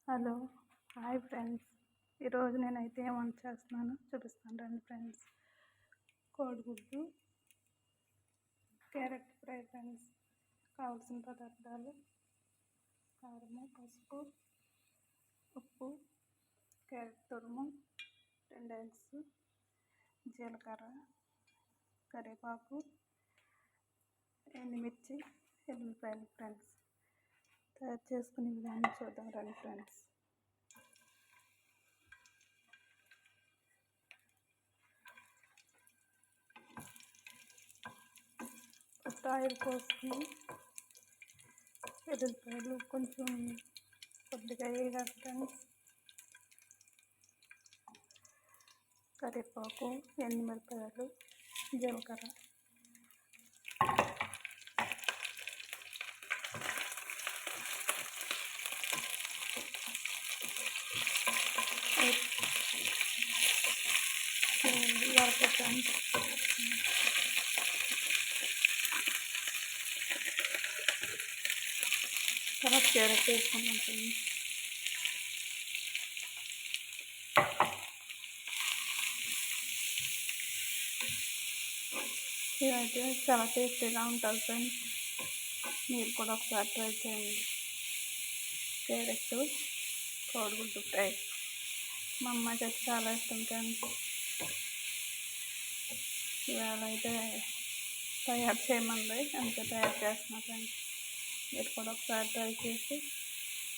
Hello, hi friends. ఈరోజు నేనైతే ఏం వంట చేస్తున్నానో చూపిస్తాను రండి ఫ్రెండ్స్. కోడిగుడ్డు క్యారెట్ ఫ్రై ఫ్రెండ్స్. కావాల్సిన పదార్థాలు: కారము, పసుపు, ఉప్పు, క్యారెట్ తురుము, 2 ఎగ్స్, జీలకర్ర, కరివేపాకు, ఎండుమిర్చి, ఎల్లిపాయలు ఫ్రెండ్స్. తయారు చేసుకునే విధానం చూద్దాం రండి ఫ్రెండ్స్. ఫస్ట్ ఆయిల్ పోసుకుని ఎల్లిపాయలు కొంచెం కొద్దిగా వేయాలి ఫ్రెండ్స్. కరివేపాకు, ఎండుమిరపకాయలు, జీలకర్ర, ఫ్రెండ్స్. తర్వాత క్యారెట్ వేసుకున్నాం ఫ్రెండ్స్. ఇదైతే చాలా టేస్టీగా ఉంటుంది ఫ్రెండ్స్. మీరు కూడా ఒకసారి ట్రై చేయండి. క్యారెట్ కోడిగుడ్డు ఫ్రై మా అమ్మాయికి అయితే చాలా ఇష్టం ఫ్రెండ్స్. ఇవాళ అయితే తయారు చేయమంది, అంతే తయారు చేస్తున్నా ఫ్రెండ్స్. మీరు కూడా ఒకసారి ట్రై చేసి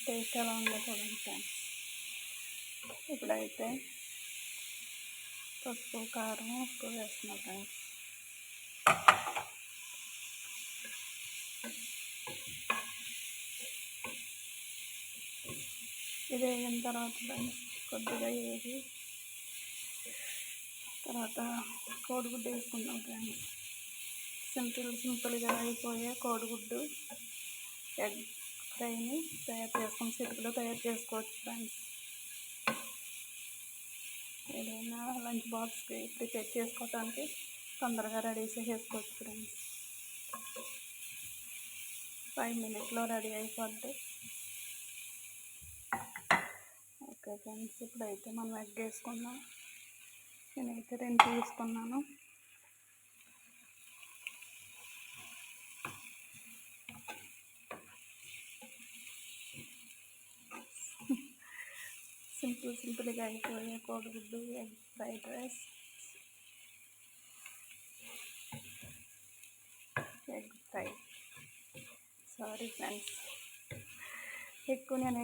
టేస్ట్ ఎలా ఉందో చూడండి ఫ్రెండ్స్. ఇప్పుడైతే పసుపు, కారం, ఉప్పు వేస్తున్నా ఫ్రెండ్స్. ఇది వేగిన తర్వాత ఫ్రెండ్స్ కొద్దిగా వేగి తర్వాత కోడిగుడ్డు వేసుకుందాం ఫ్రెండ్స్. సింపుల్గా అయిపోయే కోడిగుడ్డు ఎగ్ ఫ్రైని తయారు చేసుకుని చిటికలో తయారు చేసుకోవచ్చు ఫ్రెండ్స్. ఏదైనా లంచ్ బాక్స్కి ప్రిపేర్ చేసుకోవడానికి తొందరగా రెడీ చేసేసుకోవచ్చు ఫ్రెండ్స్. 5 మినిట్స్లో రెడీ అయిపోద్ది. ఓకే ఫ్రెండ్స్, ఇప్పుడైతే మనం ఎగ్ వేసుకుందాం. నేనైతే 2 తీసుకున్నాను. సింపుల్గా అయిపోయే కోడిగుడ్డు egg fried rice, egg fry. Sorry friends, ఎక్కువ నేను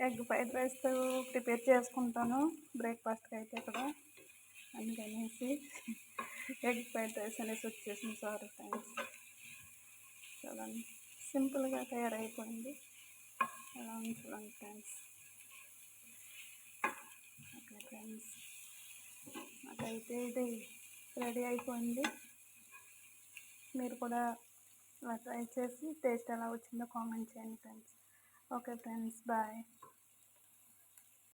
ఎగ్ ఫ్రైడ్ రైస్తో ప్రిపేర్ చేసుకుంటాను బ్రేక్ఫాస్ట్కి అయితే ఇక్కడ, అందుకనేసి ఎగ్ ఫ్రైడ్ రైస్ అనేసి వచ్చేసింది. Sorry friends. చూడండి, సింపుల్గా తయారైపోయింది. అలా చూడండి ఫ్రెండ్స్. ఓకే ఫ్రెండ్స్, నాకైతే ఇది రెడీ అయిపోయింది. మీరు కూడా ట్రై చేసి టేస్ట్ ఎలా వచ్చిందో కామెంట్ చేయండి ఫ్రెండ్స్. Okay friends, bye.